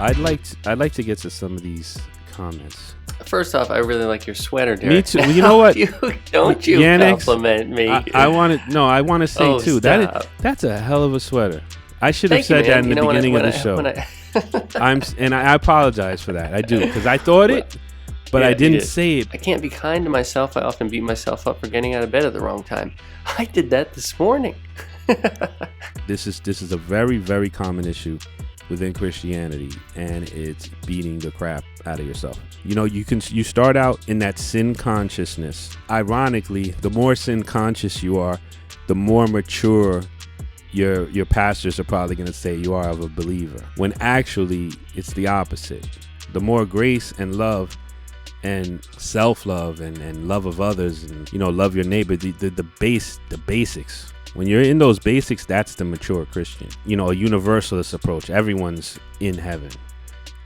I'd like to get to some of these comments. First off, I really like your sweater, Derek. Me too. You know what? Don't you Yannick's, compliment me. I want to say too. Stop. That's a hell of a sweater. I should have Thank you, said that man. in the beginning of the show. I apologize for that. I do, because I thought it, but I didn't say it. I can't be kind to myself. I often beat myself up for getting out of bed at the wrong time. I did that this morning. This is a very, very common issue within Christianity, and it's beating the crap out of yourself. You know, you start out in that sin consciousness. Ironically, the more sin conscious you are, the more mature your pastors are probably going to say you are of a believer, when actually it's the opposite. The more grace and love and self-love and love of others, and, you know, love your neighbor, the basics. When you're in those basics, that's the mature Christian. You know, a universalist approach. Everyone's in heaven.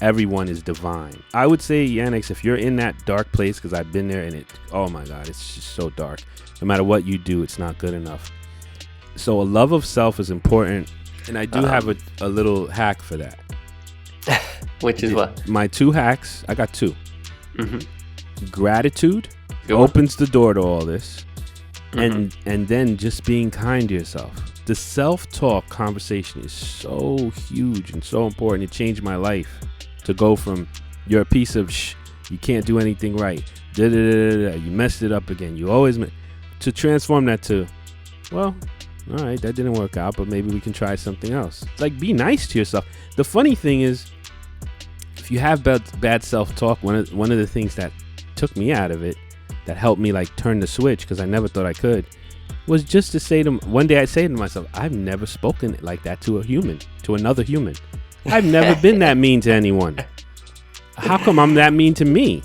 Everyone is divine. I would say, Yannick, if you're in that dark place, because I've been there, and oh my God, it's just so dark. No matter what you do, it's not good enough. So a love of self is important, and I do have a little hack for that. Which is what? My 2 hacks. I got 2. Mm-hmm. Gratitude opens the door to all this. And then just being kind to yourself. The self-talk conversation is so huge and so important. It changed my life to go from you're a piece of you can't do anything right, you messed it up again, you always to transform that to, well, all right, that didn't work out, but maybe we can try something else. It's like, be nice to yourself. The funny thing is, if you have bad self-talk, one of the things that took me out of it, that helped me like turn the switch, because I never thought I could, was just to say to one day, I'd say to myself, I've never spoken like that to another human. I've never been that mean to anyone. How come I'm that mean to me?